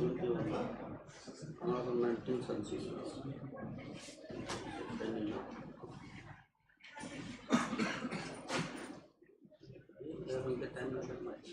another 19 census. There will be time limit much.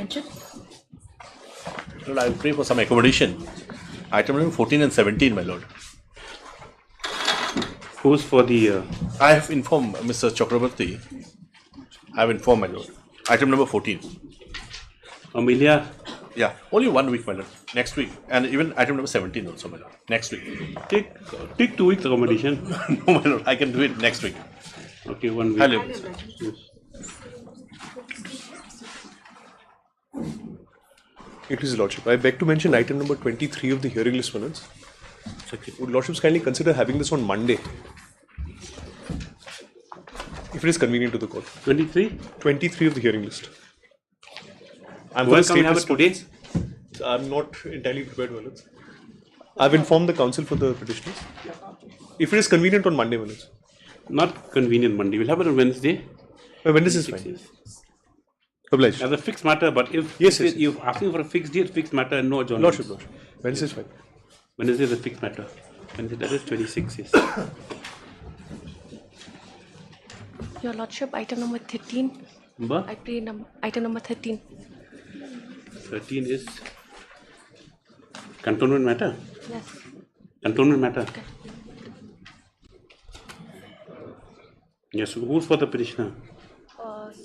mention? Lord, I will pray for some accommodation. Item number 14 and 17, my lord. Who's for the I have informed Mr. Chakrabarti. I have informed, my lord. Item number 14. Amelia? Yeah, only 1 week, my lord. Next week. And even item number 17 also, my lord. Next week. Take 2 weeks accommodation. No, my lord. I can do it next week. Okay, 1 week. Hello. Yes. It is Lordship. I beg to mention item number 23 of the hearing list minutes. Would Lordships kindly consider having this on Monday? If it is convenient to the court. 23? 23 of the hearing list. I'm Why going to can't we state have this it today? I'm not entirely prepared, Manoj. I've informed the counsel for the petitioners. If it is convenient on Monday, Manoj. Not convenient Monday. We'll have it on Wednesday. Wednesday is fine. Obliged. As a fixed matter, but if Yes, you're asking for a fixed date, fixed matter, and no adjournment. Lordship. Wednesday is fine. Wednesday is a fixed matter. Wednesday, that is 26, yes. Your Lordship, item number 13. Number I pray item number 13. 13 is cantonment matter. Yes. Cantonment matter. Yes, who's for the petitioner?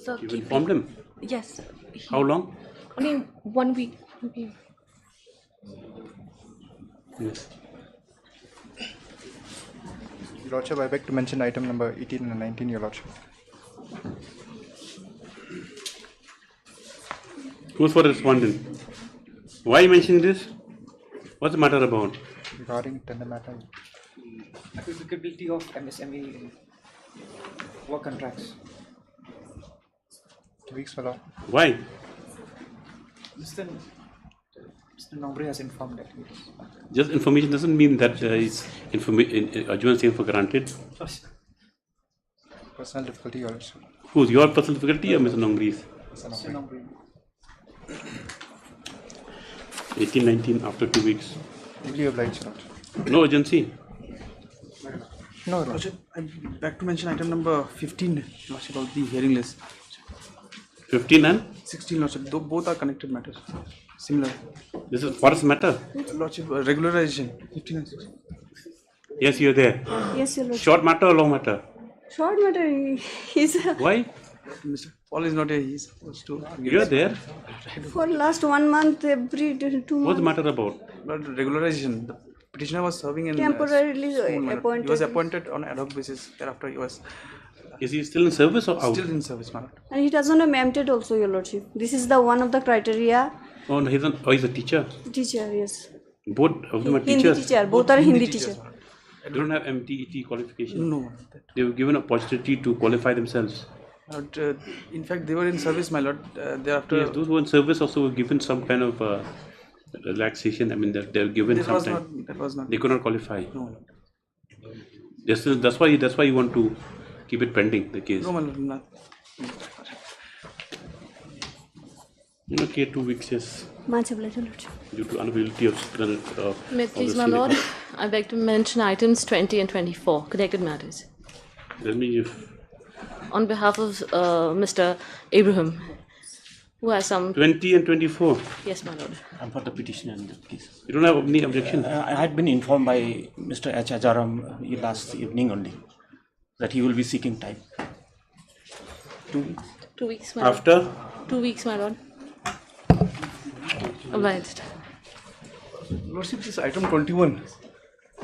Sir, You've informed him? Yes. How long? Only 1 week. Okay. Yes. Your Lordship, I beg to mention item number 18 and 19, Your Lordship. Who's for the respondent? Why are you mentioning this? What's the matter about? Regarding tender matter. Applicability of MSME work contracts. 2 weeks, my lord. Why? Mr. Nombre has informed that he is. Just information doesn't mean that it's adjournment taken for granted. Personal difficulty, Your Lordship. Who's your personal difficulty or Mr. Nongri's? Mr. Nombre. 18, 19 after 2 weeks. Duly obliged, Your Lordship. No urgency. No, Your Lordship. Lordship, I'd like to mention item number 15, Lordship, of the hearing list. 15 and 16, Lordship, though both are connected matters. Similar. this is forest matter. Lordship, regularization, 15 and 16. Yes, you're there. Yes, Your Lordship. Short matter or long matter? Short matter, he's Why? Mr. Paul is not here, he's supposed to give You're us- there. for last 1 month, every 2 What's the months, matter about? But regularization, the petitioner was serving in temporarily school, madam. appointed. He was appointed on ad hoc basis. Thereafter, he was Is he still in service or out? still in service, madam. And he doesn't have MTED also, Your Lordship. This is the one of the criteria. Oh, no, he's a teacher. Teacher, yes. Both of them are Hindi teachers. teacher, both are Hindi teacher. They don't have MTET qualification. No, madam. They were given opportunity to qualify themselves. But, in fact, they were in service, my lord. Thereafter, Yes, those who were in service also were given some kind of relaxation. I mean, they were given that some was time. not. That was not. They could not qualify. No, my lord. That's why you want to keep it pending, the case. No, my lord. Not. Okay, 2 weeks, yes. Much obliged, Your Lordship. Due to unavailability of May it please, my obviously, Lord, I beg to mention items 20 and 24, connected matters. Let me On behalf of Mr. Abraham, who has some... 20 and 24. Yes, my Lord. I'm for the petitioner in that case. You don't have any objection? I had been informed by Mr. H. Ajaram last evening only that he will be seeking time. 2 weeks. 2 weeks, my Lord. After? 2 weeks, my Lord. Obliged. Lordship, this item 21,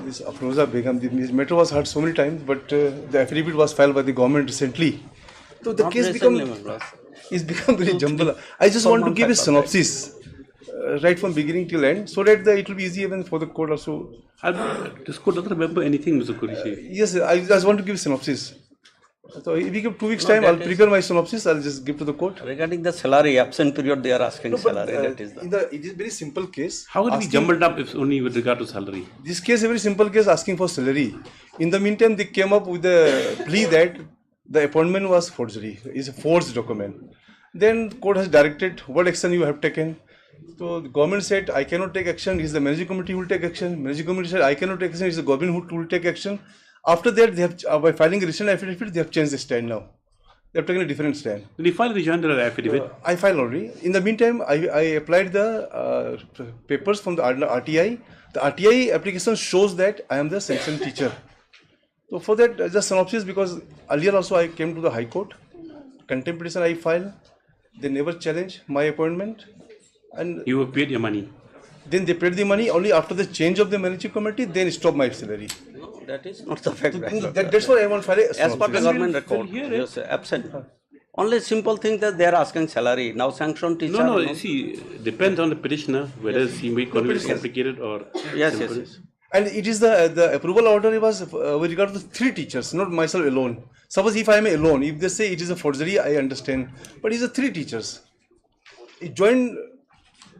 this Afroza Begum, this matter was heard so many times, but the affidavit was filed by the government recently. So the case is become very jumbled. I just want to give a synopsis right from beginning till end, so that it will be easy even for the court also. This court doesn't remember anything, Mr. Kurishi. Yes, I just want to give a synopsis. So if we give 2 weeks time, I'll prepare my synopsis. I'll just give to the court. Regarding the salary, absent period, they are asking salary. That is the... It is very simple case. How would it be asking- jumbled up if only with regard to salary? This case is a very simple case asking for salary. In the meantime, they came up with a plea that the appointment was forgery, is a forged document. Then court has directed what action you have taken. So the government said, I cannot take action, it is the managing committee who will take action. Managing committee said, I cannot take action, it is the government who will take action. After that, they have, by filing a written affidavit, they have changed the stand now. They have taken a different stand. Did you file the joint affidavit? I filed already. In the meantime, I applied the papers from the RTI. The RTI application shows that I am the sanctioned teacher. So for that, just synopsis, because earlier also I came to the High Court. Contempt petition I filed. They never challenged my appointment. And You have paid your money. then they paid the money only after the change of the managing committee, then stopped my salary. That is not the fact. That's why I want to file a As per the government record, yes, absent. Only simple thing that they are asking salary. Now sanctioned teacher. No, you see, depends on the petitioner whether he may consider it complicated or Yes, simple. yes. And it is the approval order was with regard to 3 teachers, not myself alone. Suppose if I am alone, if they say it is a forgery, I understand. But it is 3 teachers. A joint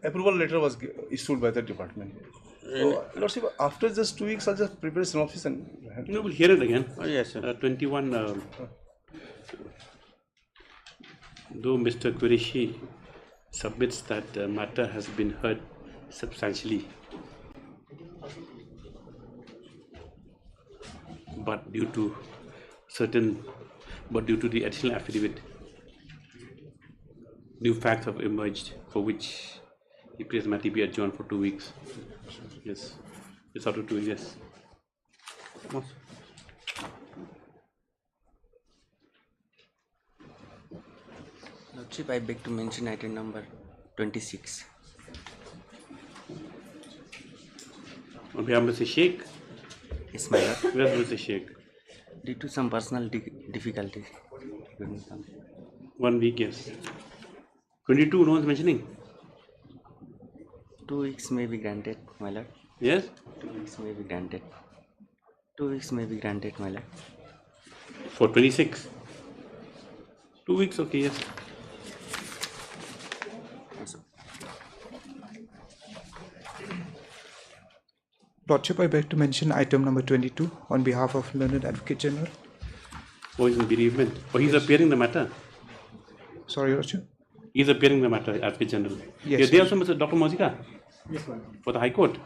approval letter was issued by the department. So, Lordship, after just 2 weeks, I'll just prepare a synopsis and. No, we'll hear it again. Oh, yes, sir. 21. Though Mr. Qureshi submits that the matter has been heard substantially, but due to the additional affidavit, new facts have emerged for which the case might be adjourned for 2 weeks. Yes, it's out of 2 years. Lordship, I beg to mention item number 26. On behalf of Mr. Sheikh, Yes, my lord. where's Mr. Sheikh? Due to some personal difficulty. 1 week, yes. 22, no one's mentioning. 2 weeks may be granted, my lord. Yes? 2 weeks may be granted. 2 weeks may be granted, my lord. For 26. 2 weeks, okay, yes. Lordship, I beg to mention item number 22 on behalf of Learned Advocate General. Oh, he's in bereavement. Oh, he's appearing the matter. Sorry, Lordship. He's appearing the matter, Advocate General. Yes, You're there also, Mr. Dr. Mozika? Yes, ma'am. For the High Court.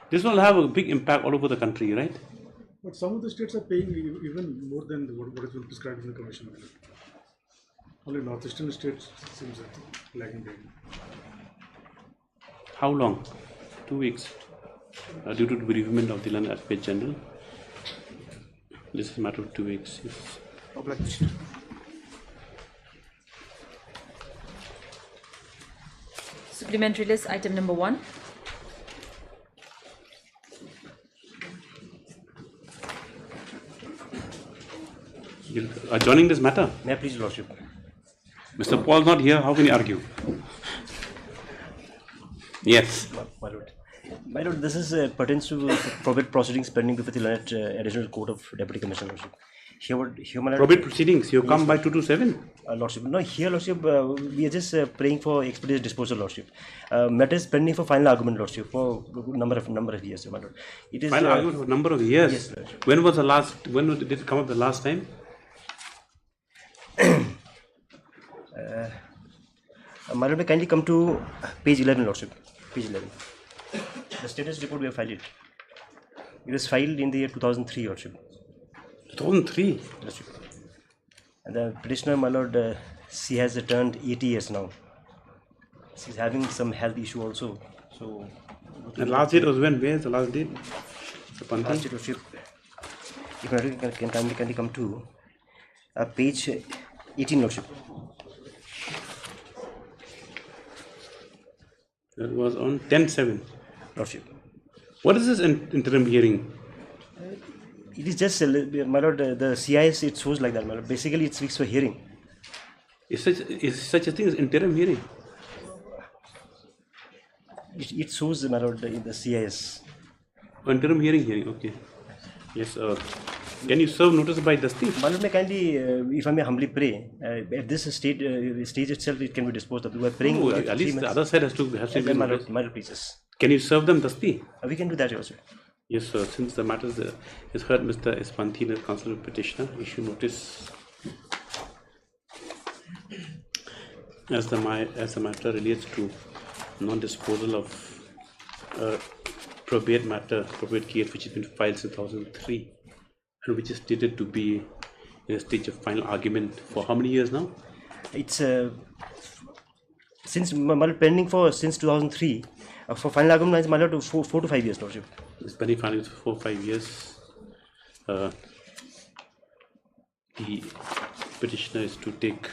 This will have a big impact all over the country, right? But some of the states are paying even more than what has been prescribed in the commission. Only northeastern states seems lagging behind. How long? 2 weeks. Due to the bereavement of the Learned Advocate General. This is a matter of 2 weeks. Yes. Obliged. Supplementary list item number 1. You're adjourning this matter. May I please, Lordship? Mr. Paul not here, how can you argue? Yes. My lord, this is pertains to probate proceedings pending before the Learned Additional Court of Deputy Commissioner, Lordship. Here, my lord, Probate proceedings, you come by 227. Lordship. No, here, Lordship, we are just praying for expeditious disposal, Lordship. Matter is pending for final argument, Lordship, for number of years, my lord. It is Final argument for a number of years. Yes, Lordship. When was the last? When did it come up the last time? My lord, may kindly come to page 11, Lordship. Page 11. The status report we have filed it. It was filed in the year 2003, Lordship. 2003. Lordship. And the petitioner, my lord, she has turned 80 years now. She's having some health issue also. So. And last date was when? Where is the last date? Last date, Lordship. If my lord can kindly come to page 18, Lordship. That was on 10/7. Lordship. What is this interim hearing? It is just, my lord, the CIS, it shows like that, my lord. Basically, it speaks for hearing. Is such a thing as interim hearing? It shows, my lord, in the CIS. Interim hearing, okay. Yes, can you serve notice by Dusty? My lord, may kindly, if I may humbly pray, at this stage itself, it can be disposed of. We are praying. No, at least the other side has to be my noticed. lord, please. Can you serve them Dusty? We can do that also. Yes, sir. Since the matter is heard, Mr. Espanti, the counsel petitioner, issue notice as the matter relates to non-disposal of probate case which has been filed since 2003 and which is stated to be in a stage of final argument for how many years now? It's since pending for since 2003. For final argument, my lord, to 4 to 5 years, lordship. It's pending final for 4 or 5 years. The petitioner is to take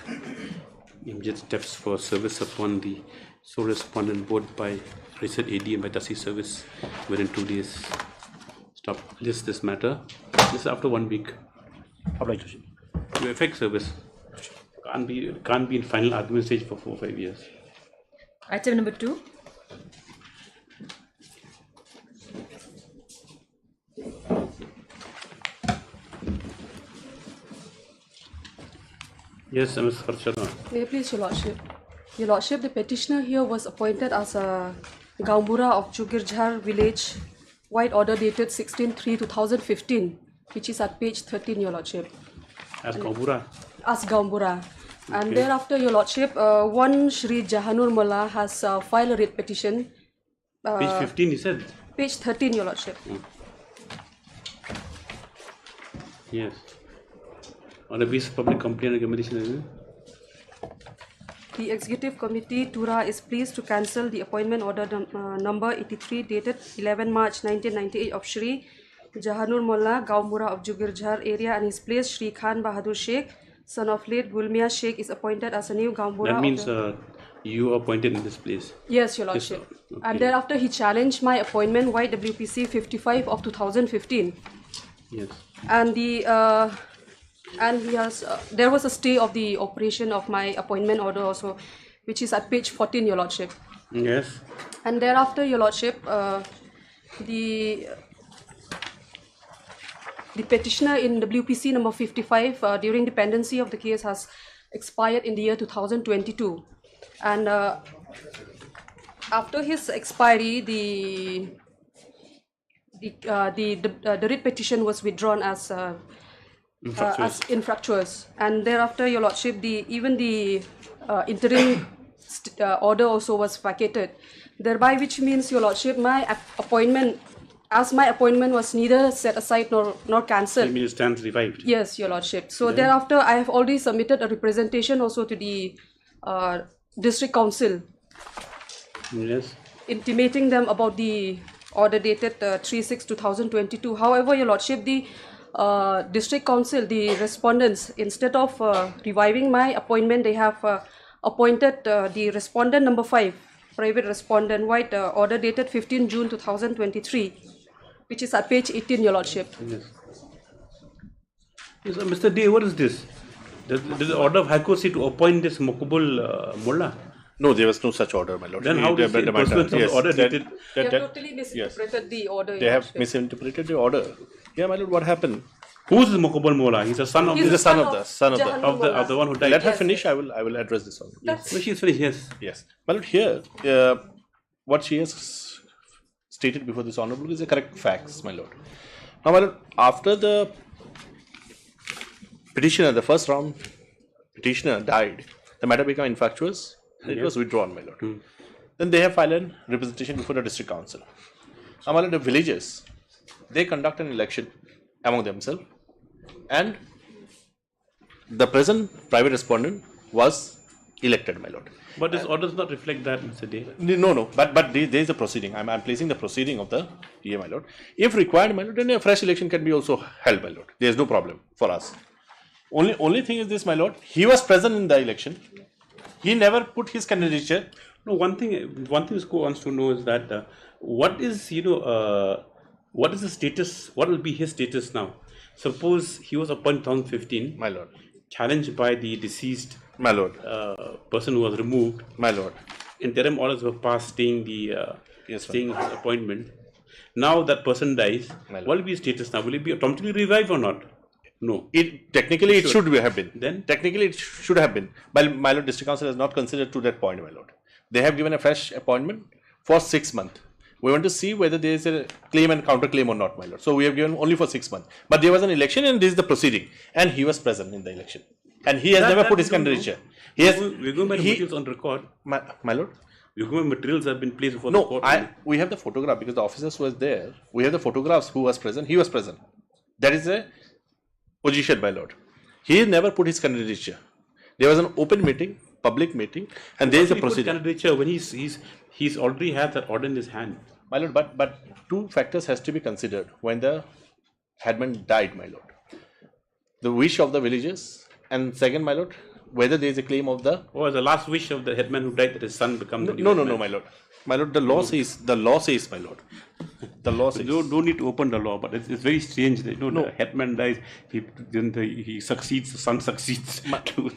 immediate steps for service upon the sole respondent both by registered AD and by Tasi service within 2 days. Stop this matter. This is after 1 week. Obliged, lordship. To effect service. Can't be in final argument stage for 4 or 5 years. Item number 2. Yes, Ms. Harshada. May I please, Your Lordship? Your Lordship, the petitioner here was appointed as a Gaumbura of Jugirjhar village, white order dated 16/3/2015, which is at page 13, Your Lordship. As Gaumbura? As Gaumbura. And thereafter, Your Lordship, one Shri Jahanur Mullah has filed a writ petition. Page 15, he said? Page 13, Your Lordship. Yes. On the basis of public complaint and recommendation, The Executive Committee, Tura, is pleased to cancel the appointment order number 83 dated 11 March 1998 of Shri Jahanur Mullah, Gaumbura of Jugirjhar area, and his place Shri Khan Bahadur Sheikh, son of late Gulmia Sheikh, is appointed as a new Gaumbura. that means you are appointed in this place. Yes, Your Lordship. Yes, okay. And thereafter he challenged my appointment, White WPC 55 of 2015. Yes. And he has there was a stay of the operation of my appointment order also, which is at page 14, Your Lordship. Yes. And thereafter, Your Lordship, the petitioner in WPC number 55 during the pendency of the case has expired in the year 2022, and after his expiry, the writ petition was withdrawn as infructuous, and thereafter, Your Lordship, even the interim order also was vacated, thereby which means, Your Lordship, my appointment was neither set aside nor cancelled. I mean, it stands revived. Yes, Your Lordship. So thereafter, I have already submitted a representation also to the District Council. Yes. Intimating them about the order dated 3/6/2022. However, Your Lordship, the District Council, the respondents, instead of reviving my appointment, they have appointed the respondent number 5, private respondent, white order dated 15 June 2023, which is at page 18, Your Lordship. Yes. Yes, Mr. D, what is this? Does the order of High Court say to appoint this Mokubul Mullah? No, there was no such order, my lord. Then how does the pursuance of the order dated? They have totally misinterpreted the order. They have misinterpreted the order. Yeah, my lord, what happened? Who is Mokubul Mullah? He's a son of the son of the one who died. Let her finish. I will address this one. Yes. No, she's finished. Yes. Yes. My lord, here, what she has stated before this honorable is the correct facts, my lord. Now, my lord, after the petitioner, the first round petitioner died, the matter became infructuous. And it was withdrawn, my lord. Then they have filed a representation before the District Council. Now, my lord, the villages, they conduct an election among themselves, and the present private respondent was elected, my lord. But this order does not reflect that, Mr. Day. No. But there is a proceeding. I'm placing the proceeding of the DA, my lord. If required, my lord, then a fresh election can be also held, my lord. There is no problem for us. Only thing is this, my lord. He was present in the election. He never put his candidature. No, one thing this court wants to know is that what is the status? What will be his status now? Suppose he was appointed in 2015, my lord, challenged by the deceased, my lord, person who was removed, my lord. Interim orders were passed staying his appointment. Now that person dies. What will be his status now? Will it be automatically revived or not? No. Technically it should have been. Then? Technically it should have been. But my lord, District Council has not considered to that point, my lord. They have given a fresh appointment for 6 months. We want to see whether there is a claim and counterclaim or not, my lord. So we have given only for 6 months. But there was an election and this is the proceeding. And he was present in the election. And he has never put his candidature. We're going by the materials on record. My lord? We're going by materials that have been placed before the court. We have the photograph because the officers who was there. We have the photographs who was present. He was present. That is a position, my lord. He never put his candidature. There was an open meeting, public meeting, and there is a procedure. Candidature when he's already had that order in his hand. My lord, but two factors has to be considered when the headman died, my lord. The wish of the villagers, and second, my lord, whether there is a claim of the... Oh, the last wish of the headman who died that his son become the new No, headman. my lord. My lord, the law says, my lord. The law says. Don't need to open the law, but it's very strange that the headman dies, he succeeds, the son succeeds.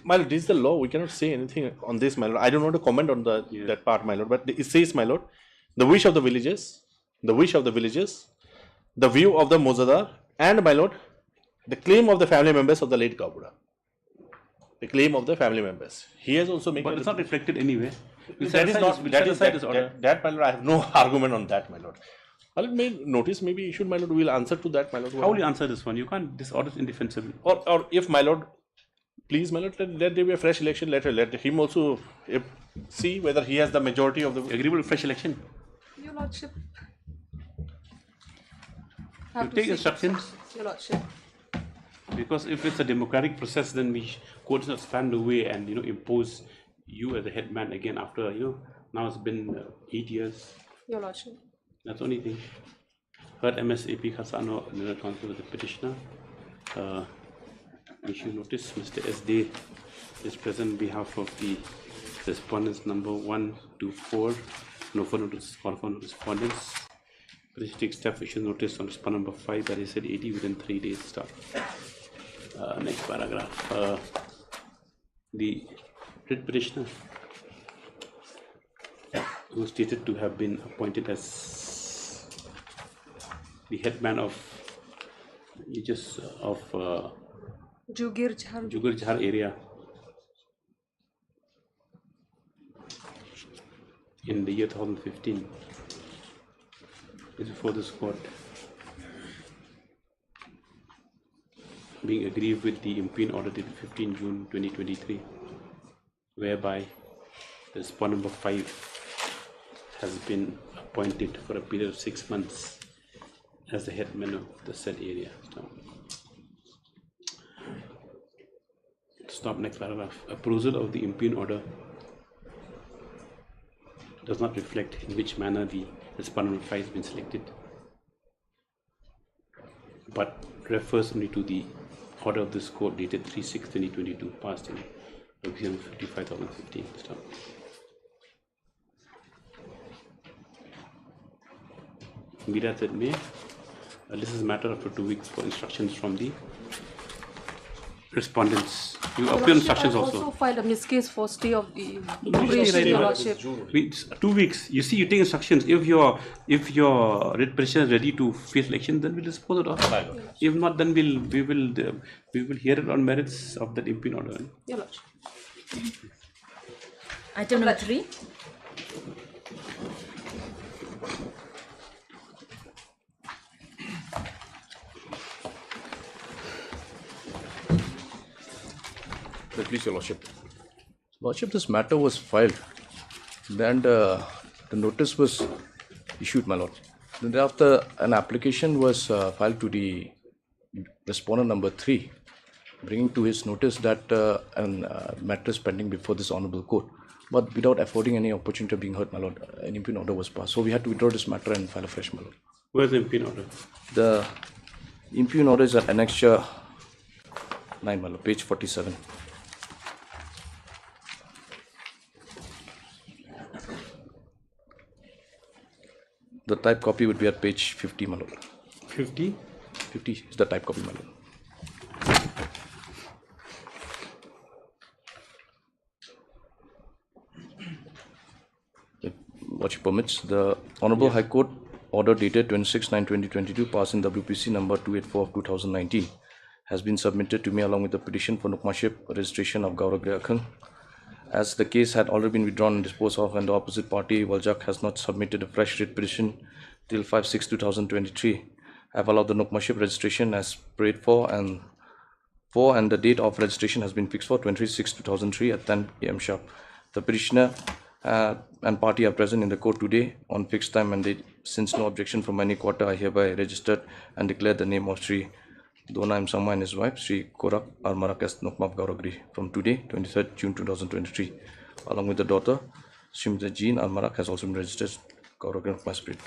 My lord, this is the law. We cannot say anything on this, my lord. I don't want to comment on that part, my lord. But it says, my lord, the wish of the villagers, the view of the Mozadar, and my lord, the claim of the family members of the late Kabuda. The claim of the family members. He has also made. But it's not reflected anyway. That, my lord, I have no argument on that, my lord. My lord, may notice maybe issued, my lord, will answer to that, my lord. How will you answer this one? You can't. This order is indefensible. Or if, my lord, please, my lord, let there be a fresh election. Let him also see whether he has the majority of the. Agreeable to fresh election. Your Lordship. You take instructions. Your Lordship. Because if it's a democratic process, then we courts not stand away and impose you as a headman again after now it's been 8 years. Your Lordship. That's the only thing. Heard MSAP Khasano, another counsel with the petitioner. Issue notice. Mr. S. Day is present on behalf of the respondents number 1 to 4. No further notice call for respondents. Petitioner takes step issue notice on respondent number 5 that is said 80 within 3 days start. Next paragraph. The writ petitioner who was stated to have been appointed as the headman of Jugir Jhar area in the year 2015 is before this court, being aggrieved with the impugn order dated 15 June 2023, whereby the respondent number 5 has been appointed for a period of 6 months as the headman of the said area. Stop next paragraph. Appraisal of the impugn order does not reflect in which manner the respondent number 5 has been selected, but refers only to the order of this court dated 3/6/2022 passed in Provision 55/2015. Stop. Be that it may, this is a matter of 2 weeks for instructions from the respondents. You appeal instructions I also. also filed a miscase for stay of the Your Your Lordship. 2 weeks. You see, you take instructions. If your writ petition is ready to face election, then we'll dispose it off. If not, then we will hear it on merits of that impugn order. Your Lordship. Item number 3. Please, Your Lordship. Lordship, this matter was filed, and the notice was issued, my lord. Then thereafter, an application was filed to the respondent number 3, bringing to his notice that an matter is pending before this honourable court, but without affording any opportunity of being heard, my lord. An impugn order was passed, so we had to withdraw this matter and file afresh, my lord. Where's the impugn order? The impugn order is at annexure 9, my lord, page 47. The type copy would be at page 50, my lord. 50? 50 is the type copy, my lord. If Lordship permits, the Honourable High Court order dated 26/9/2022 passed in WPC number 284 of 2019 has been submitted to me along with the petition for Nukmaship registration of Gaurav Akhang. As the case had already been withdrawn and disposed of, and the opposite party, Waljak, has not submitted a fresh writ petition till 5/6/2023, I have allowed the Nukmaship registration as prayed for, and the date of registration has been fixed for 26/2003 at 10 AM sharp. The petitioner and party are present in the court today on fixed time and date. Since no objection from any quarter, I hereby registered and declare the name of Sri Dona M. Sangma and his wife, Sri Korak Armarak as Nokmap Gauragri, from today, 23rd June 2023, along with the daughter, Srimati Jean Armarak has also been registered as Gauragri of my spirit.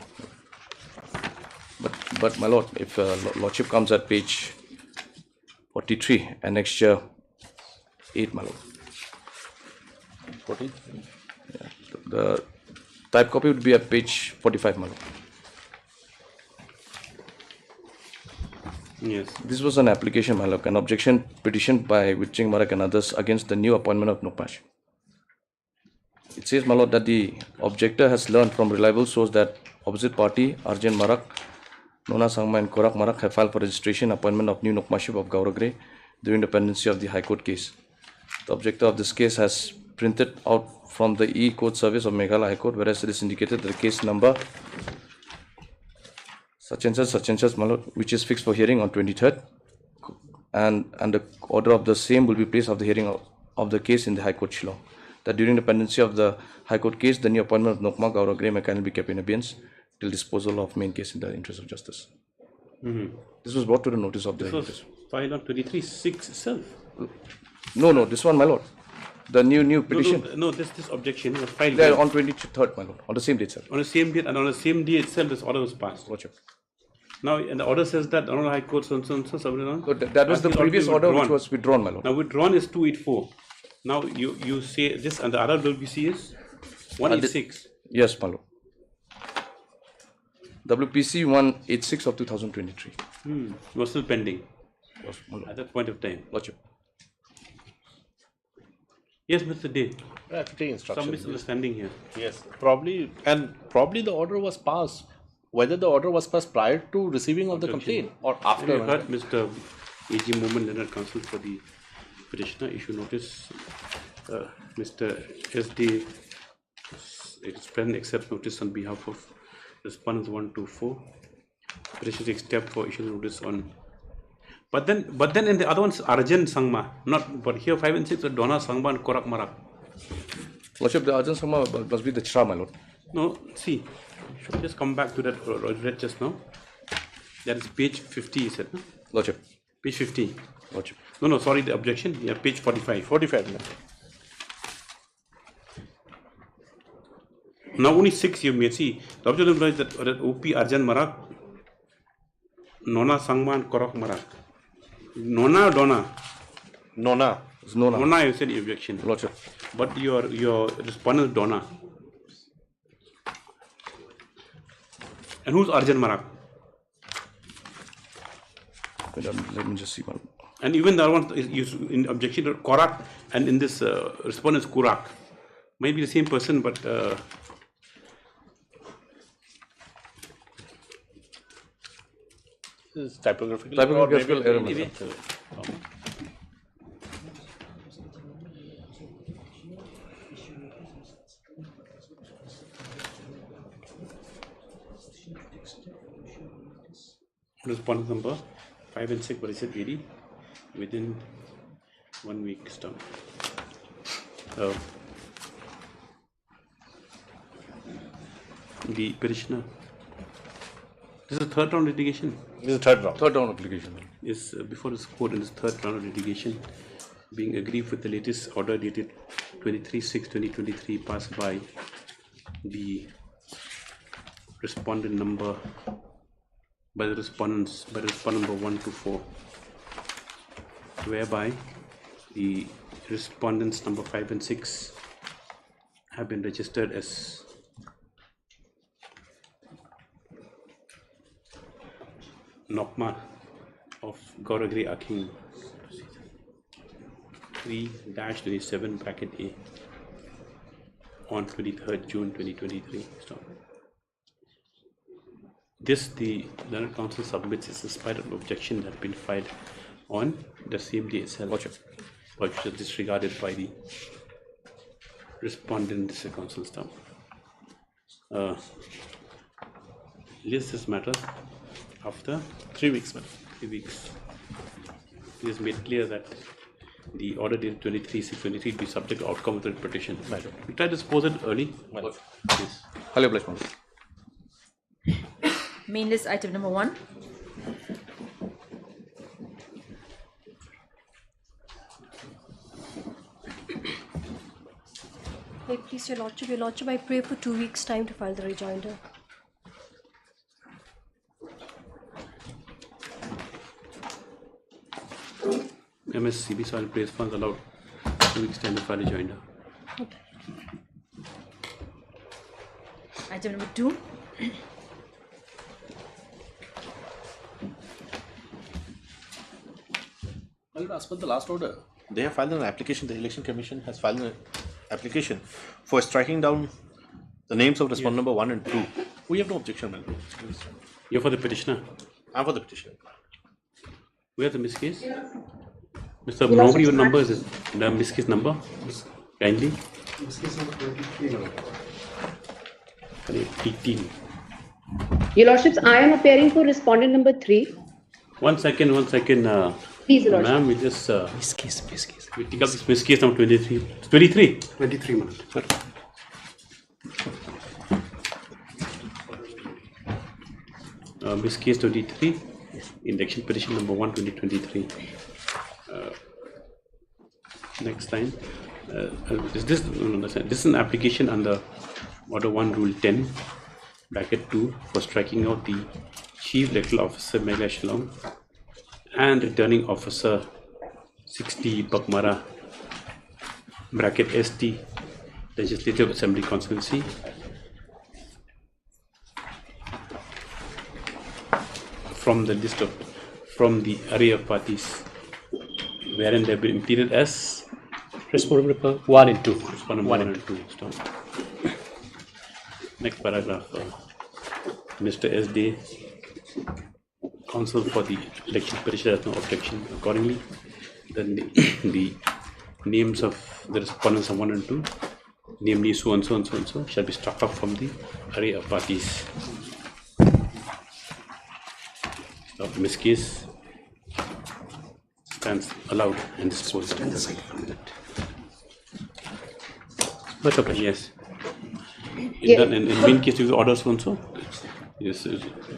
But my lord, if lordship comes at page 43, annexure 8, my lord. 43? Yeah, the type copy would be at page 45, my lord. Yes. This was an application, my lord, an objection petition by Witching Marak and others against the new appointment of Nokmash. It says, my lord, that the objector has learned from reliable source that opposite party, Arjan Marak, Nona Sangma and Korak Marak have filed for registration appointment of new Nokmaship of Gauragre during the pendency of the High Court case. The objector of this case has printed out from the E-Court Service of Meghalaya High Court, whereas it is indicated that the case number such and such, my lord, which is fixed for hearing on 23rd, and the order of the same will be placed of the hearing of the case in the High Court Shillong. That during the pendency of the High Court case, the new appointment of Nokma Gauragre may kindly be kept in abeyance till disposal of main case in the interest of justice. This was brought to the notice of the. This was filed on 23/6 itself. No, this one, my lord. The new petition. No, this objection was filed there on 23rd, my lord, on the same date, sir. On the same date, and on the same day itself, this order was passed. Watch it. Now, and the order says that Honorable High Court so that was the previous order which was withdrawn, my lord. Now, withdrawn is 284. Now, you say this, and the other WPC is 186. Yes, my lord. WPC 186 of 2023. Was still pending was, at that point of time. Watch it. Yes, Mr. Day. I have to take instruction. Some misunderstanding here. Yes, probably the order was passed. Whether the order was passed prior to receiving of the complaint or after. We heard Mr. A.G. Moment, Leonard Counsel for the petitioner, issue notice. Mr. S.D. is present, accepts notice on behalf of respondents 1 to 4. Petitioner takes step for issue notice on. But then in the other ones, Arjan Sangma, not, but here 5 and 6 are Dona Sangma and Korak Marak. Lordship, the Arjan Sangma must be the Chra, my lord. No, see, should just come back to that read just now. That is page 50, you said, no? Lordship. Page 50. Lordship. No, sorry, the objection. Yeah, page 45. 45. No. Now only 6 you may see. The objection implies that OP Arjan Marak, Nona Sangma and Korak Marak. Nona or Dona? Nona. It's Nona. Nona, you said the objection. Lordship. But your respondent is Dona. And who's Arjan Marak? Let me just see one. And even the other one is in objection to Korak, and in this respondent is Kurak. Might be the same person, but this is typographical error. Maybe. Respondent number 5 and 6, but it said 80 within 1 week's time. The petitioner. This is the third round litigation. This is the third round. Third round of litigation. Is before this court in this third round of litigation, being aggrieved with the latest order dated 23/6/2023 passed by the respondent number. By the respondent number 1 to 4, whereby the respondents number 5 and 6 have been registered as Nokma of Gauragre Aking 3-27 bracket A on 23rd June 2023. Stop. This, the Learned Counsel submits is in spite of objection that had been filed on the same day itself, which was disregarded by the respondent, the counsel staff. List this matter after 3 weeks, man. 3 weeks. It is made clear that the order dated 23/6/23 be subject to outcome of the petition. We try to dispose it early. Yes. Hello, please, ma'am. Main list item number 1. Yes, Your Lordship. Your Lordship, I pray for 2 weeks' time to file the rejoinder. MSCB soil praise funds allowed 2 weeks time to file rejoinder. Okay. Item number 2. Well, as per the last order, they have filed an application, the Election Commission has filed an application for striking down the names of respondent number 1 and 2. We have no objection, my lord. You're for the petitioner? I'm for the petitioner. Where's the miss case? Mr. Nobody, your number is the miss case number? Kindly. Miss case number 23. 18. Your Lordships, I am appearing for respondent number 3. One second. Please, Your Lordship. Ma'am, we just miss case. We take up this miss case number 23. 23? 23 minutes. Sir. Miss case 23, election petition number 1, 2023. Next time. This is an application under Order 1, Rule 10, bracket 2, for striking out the Chief Electoral Officer Meghalaya Shillong and Returning Officer 60 Bakmara, bracket ST, Legislative Assembly Constituency, from the list of, from the array of parties wherein they have been implemented as respondent number 1 and 2. Respondent 1 and 2. Stop. Next paragraph. Mr. SD, counsel for the election petition has no objection. Accordingly, the names of the respondents of 1 and 2, namely so and so and so and so, shall be struck up from the array of parties. In this case, stands allowed and disposed of. But okay, yes. In main case, you order so and so. Yes,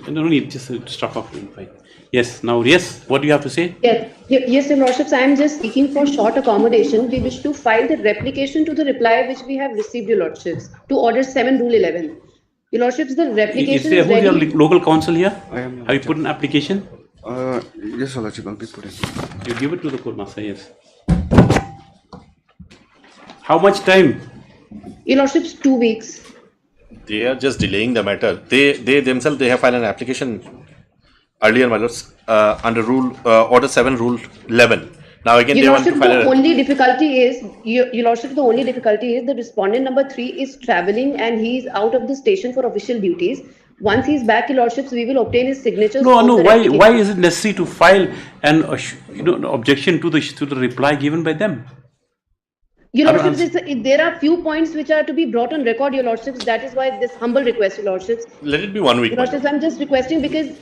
no need, just struck off. Fine. Yes, now, yes, what do you have to say? Yes, Your Lordships, I am just seeking for short accommodation. We wish to file the replication to the reply which we have received, Your Lordships, to Order 7, Rule 11. Your Lordships, the replication is ready. Who's your local counsel here? I am. Have you put an application? Yes, Your Lordship, I'll be putting. You give it to the court master, yes. How much time? Your Lordships, 2 weeks. They are just delaying the matter. They themselves, they have filed an application earlier, my lords, under Rule Order 7, Rule 11. Now again, Your they want to Lordship, file the only difficulty is, Your Lordship, the only difficulty is the respondent number 3 is travelling and he is out of the station for official duties. Once he is back, Your Lordships, we will obtain his signatures. No. Why is it necessary to file an objection to the reply given by them? Your Lordships, there are few points which are to be brought on record, Your Lordships. That is why this humble request, Your Lordships. Let it be 1 week. Your Lordships, I'm just requesting because.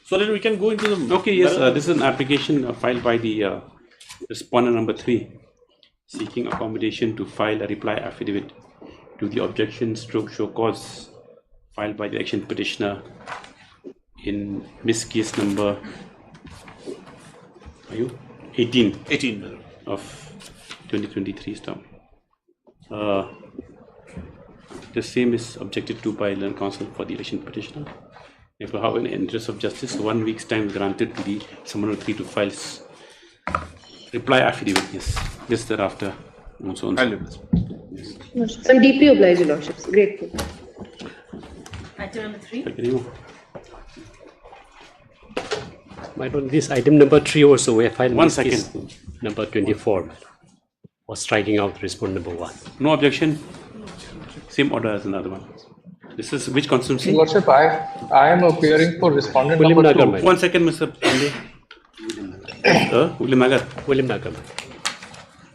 So that we can go into the. Okay, yes, this is an application filed by the respondent number 3, seeking accommodation to file a reply affidavit to the objection stroke show cause filed by the election petitioner in miss case number 18 of 2023 stamp. The same is objected to by learned counsel for the election petitioner. Therefore, how in the interest of justice, 1 week's time is granted to the summoner 3 to file reply affidavit. Yes, this thereafter. Also. Yes. I'm deeply obliged, Your Lordships. Grateful. Item number 3. My lord, this item number 3 also we have filed. 1 second. Number 24 for striking out respondent number 1. No objection. Same order as another one. This is which constituency? Your Lordship, I am appearing for respondent number 2. 1 second, Mr. Pandey. William Nagar. William Nagar.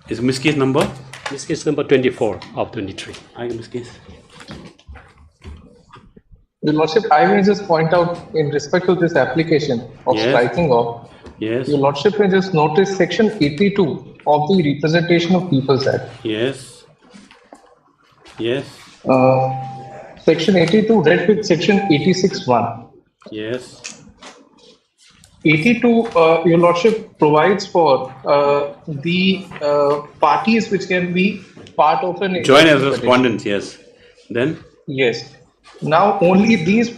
Is miss case number? Miss case number 24 of 23. I miss case. Your Lordship, I may just point out in respect to this application of striking off. Yes. Your Lordship may just notice section 82 of the Representation of People's Act. Yes. Yes. Section 82 read with section 86(1). Yes. 82, Your Lordship, provides for the parties which can be part of an Join as election respondents, yes. Then? Yes. Now only these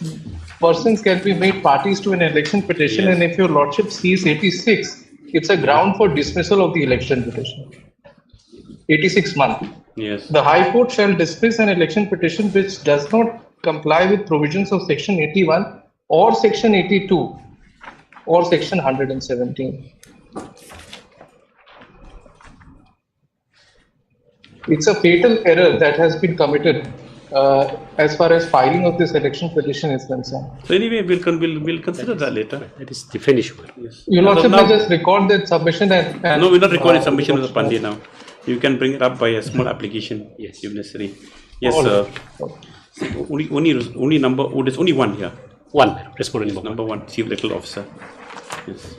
persons can be made parties to an election petition, Yes. and if Your Lordship sees 86, it's a ground for dismissal of the election petition. 86 month. Yes. The High Court shall dismiss an election petition which does not comply with provisions of Section 81 or Section 82 or Section 117. It's a fatal error that has been committed as far as filing of this election petition is concerned. So anyway, we'll consider that later. That is the finish one. Yes. Your Lordship may just record that submission and no, we're not recording submission of the Pandey now. You can bring it up by a small application, yes, if necessary. Yes, only number. Oh, there's only one here. One respondent number one, Chief Electoral Officer. Yes.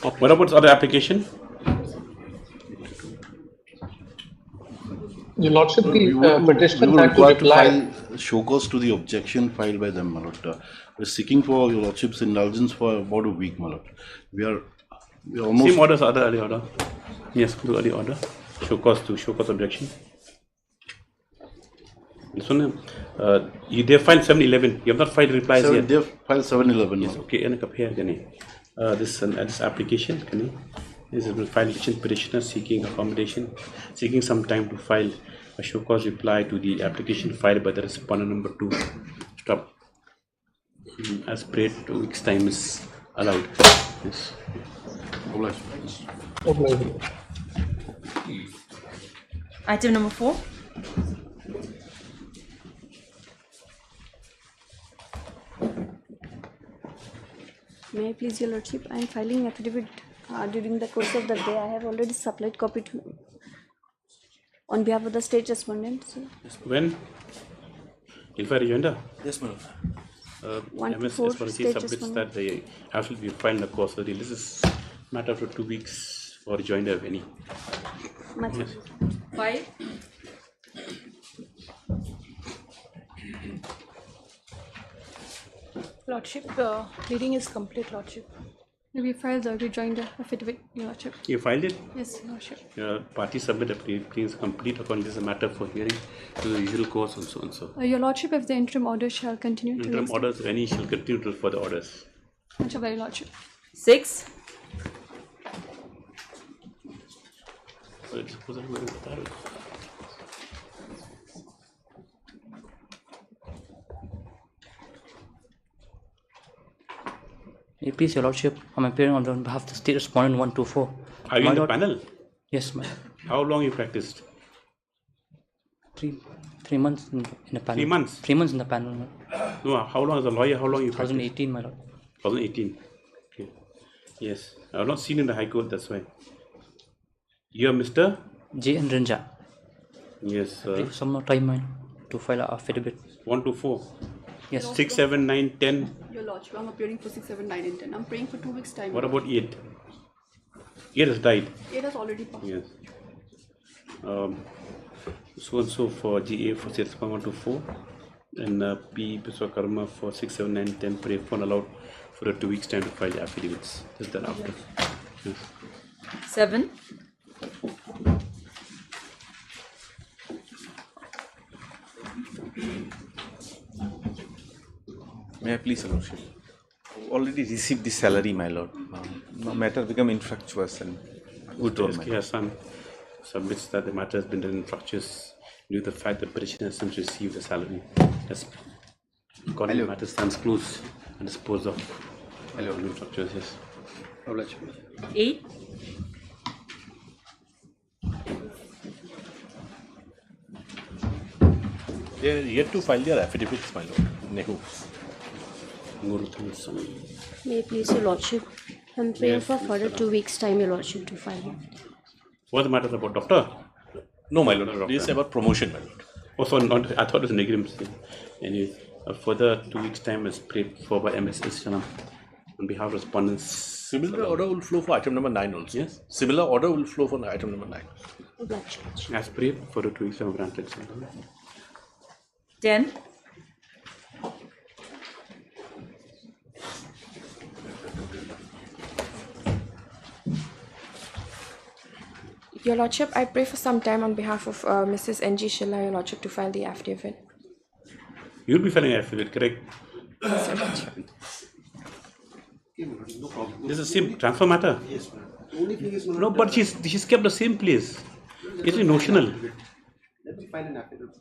What about the other application? Your Lordship, the petitioner we were had to required to reply. file show cause to the objection filed by them, my lord. We're seeking for Your Lordship's indulgence for about a week, my lord. We are almost... Same order as other early order. Yes, do early order. Show cause objection. This one, they filed 711. You have not filed replies yet. They have filed 711. Yes, okay. And up here, can you? This application, can you? This is a file petitioner seeking accommodation, seeking some time to file a show cause reply to the application filed by the respondent number 2. Stop. As prayed, 2 weeks' time is allowed. Yes. Item number 4. May I please, Your Lordship? I am filing affidavit during the course of the day. I have already supplied copy to on behalf of the state respondent. So. When? If I agenda? Yes, madam. 1 to MS 4 submits state that they absolutely filed in the course of the day. This is matter for 2 weeks for rejoinder of any. Yes. 5. Lordship, reading is complete, Lordship. We filed the rejoinder affidavit, Your Lordship. You filed it? Yes, Lordship. Party submit a please complete according to this matter for hearing to the usual course and so and so. Your Lordship, if the interim order shall continue. Interim orders, any shall continue to for the orders. Much of Your Lordship. 6. Please, Your Lordship, I'm appearing on behalf of the state respondent 124. Are you in the panel? Yes, ma'am. How long you practiced? 3 months in the panel. 3 months? 3 months in the panel, ma'am. No, how long as a lawyer? How long you practiced? 2018, my lord. 2018. Okay. Yes. I have not seen in the High Court, that's why. You are Mr. J. N. Rinja. Yes, sir. Some more time, ma'am, to file an affidavit. 1 to 4. Yes. 6, 7, 9, 10. Your Lordship, I'm appearing for 6, 7, 9 and 10. I'm praying for 2 weeks' time. What about 8? 8 has died. 8 has already passed. Yes. So and so for GA for 1 to 4. And P. Biswakarma for 6, 7, 9, 10. Pray for allowed for a 2 weeks' time to file the affidavits. Just that after. Yes. 7. May I please, Your Lordship? Already received the salary, my lord. Now matter become infructuous and withdrawn. SK Hassan submits that the matter has been done infructuous due to the fact that petitioner has since received the salary. As according to matter stands closed and disposed of. Hello. Infructuous, yes. 8. They are yet to file their affidavits, my lord. Nehu. May I please, Your Lordship? I'm praying Yes, for further 2 weeks' time, Your Lordship, to file it. What's the matter about doctor? No, my lord. This is about promotion, my lord. Oh, so not, I thought it was an agreement. Anyway, a further 2 weeks' time is prayed for by MS Ishanam on behalf of respondents. Similar order will flow for item number 9 also. Yes. Similar order will flow for item number 9. As prayed for the 2 weeks time granted. 10. Your Lordship, I pray for some time on behalf of Mrs. N.G. Shilla, Your Lordship, to file the affidavit. You'll be filing affidavit, correct? Yes, Your Lordship. No problem. This is the same transfer matter? Yes, ma'am. Only thing is, No, but she's kept the same place. It's notional. Let me file an affidavit.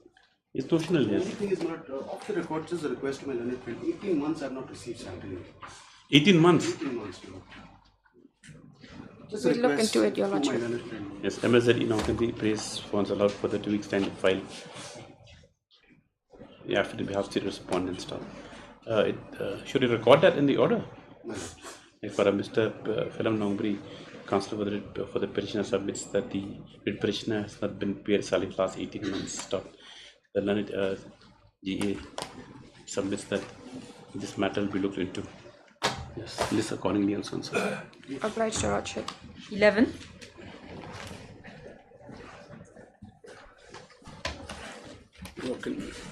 It's notional, The yes. only thing is not off the record, just a request to my learned friend. 18 months I have not received salary. 18 months? 18 months, no. Just a We'll look request into it, Your to my Lordship. learned friend. Yes, MSZ inauthentic praise funds allowed for the 2 weeks time to file the affidavit behalf of the respondent stuff. Should you record that in the order? Like for Mr. Phelam Nongri, counsel for the petitioner submits that the petitioner has not been paid salary for last 18 months. Stop. The learned GA submits that this matter will be looked into. Yes, list accordingly also. Obliged, Your Lordship. 11.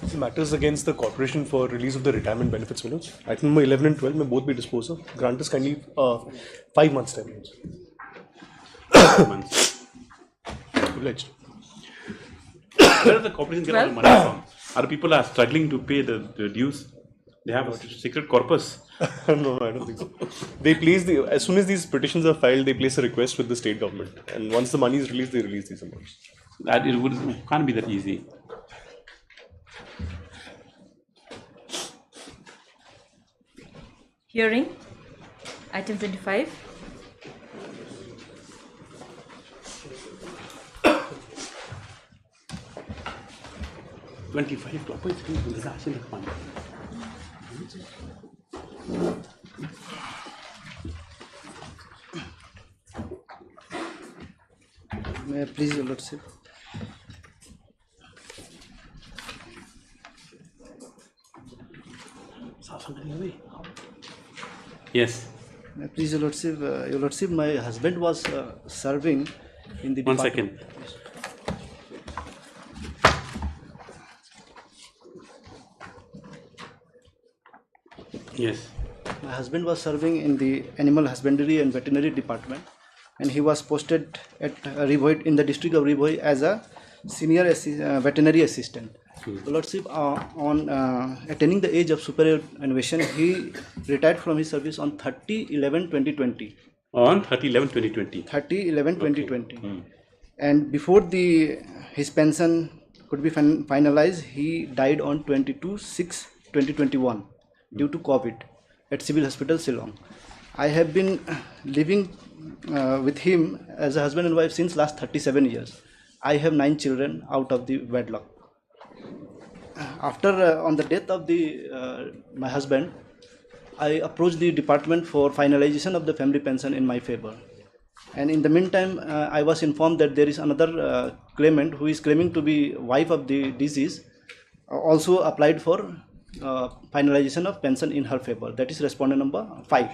This matters against the corporation for release of the retirement benefits minutes. Item number 11 and 12 may both be disposed of. Grant us kindly 5 months time. 5 months. Obliged. Where does the corporation get all the money from? Other people are struggling to pay the dues. They have a secret corpus. No, I don't think so. They place as soon as these petitions are filed, they place a request with the state government, and once the money is released, they release these amounts. That can't be that easy. Hearing. Item 25. May I please, Your Lordship? Yes. May I please, Your Lordship? Your Lordship, my husband was serving in the One department. second. Yes. My husband was serving in the Animal Husbandry and Veterinary Department, and he was posted at Rivoi in the district of Rivoi as a senior veterinary assistant. Your Lordship, on attaining the age of superannuation, he retired from his service on 30/11/2020. On 30/11/2020. 30/11/2020. And before his pension could be finalized, he died on 22/6/2021 due to COVID at Civil Hospital, Shillong. I have been living with him as a husband and wife since last 37 years. I have 9 children out of the wedlock. After on the death of my husband, I approached the department for finalization of the family pension in my favor. And in the meantime, I was informed that there is another claimant who is claiming to be wife of the deceased, also applied for finalization of pension in her favor. That is respondent number 5.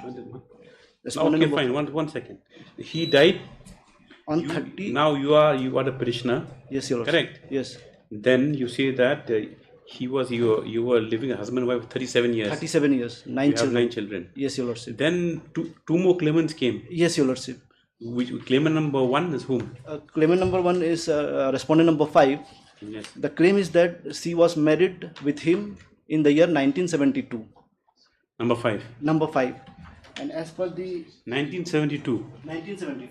Okay, fine. One second. He died on 30. Now you are the petitioner. Yes, Your Lordship. Correct. Yes. Then you say that you were living a husband and wife for 37 years. 37 years. 9 you children. Have 9 children. Yes, Your Lordship. Then two more claimants came. Yes, Your Lordship. Which claimant number 1 is whom? Claimant number 1 is respondent number 5. Yes. The claim is that she was married with him in the year 1972. Number 5. Number 5. And as per the 1972. 1972.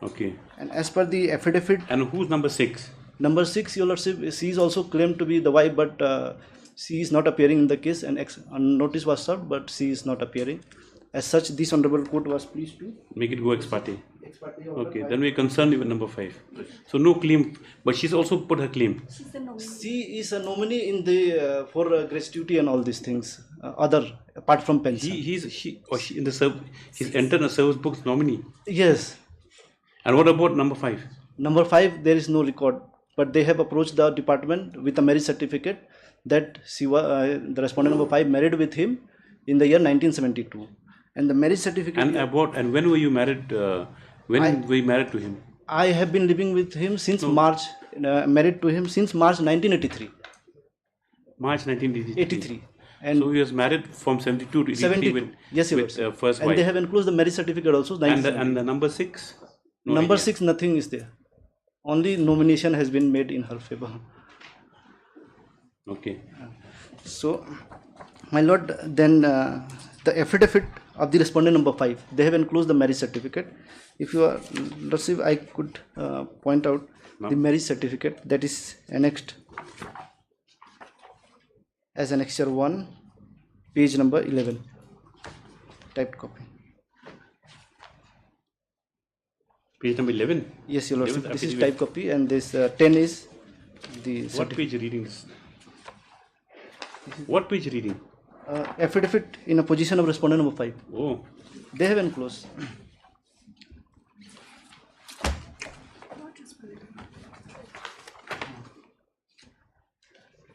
Okay. And as per the affidavit. And who's number 6? Number 6, Your Lordship, she is also claimed to be the wife, but she is not appearing in the case, and notice was served, but she is not appearing. As such, this honorable court was pleased to make it go ex parte. Okay, then we are concerned with number 5. So no claim, but she's also put her claim. She is a nominee in the for gratuity and all these things. Other apart from pension. She in the he's entered in the service books nominee. Yes. And what about number 5? Number 5, there is no record, but they have approached the department with a marriage certificate that she was the respondent number 5 married with him in the year 1972. And the marriage certificate. And when were you married? Were you married to him? I have been living with him since March. Married to him since March 1983. March 1983. 83. And so he was married from 72 to 83 72. with, Yes, Your with Lordship. first And wife. they have enclosed the marriage certificate also. And the number 6? No Number idea. 6, nothing is there. Only nomination has been made in her favor. Okay. So, my lord, then the affidavit of the respondent number 5, they have enclosed the marriage certificate. If you are, let's see, I could point out the marriage certificate that is annexed as annexure 1, page number 11, typed copy. Page number 11? Yes, Your Lordship, 11th this is affidavit. type copy and this 10 is the What page reading this? What page reading? affidavit in a position of respondent number 5. Oh. They have enclosed.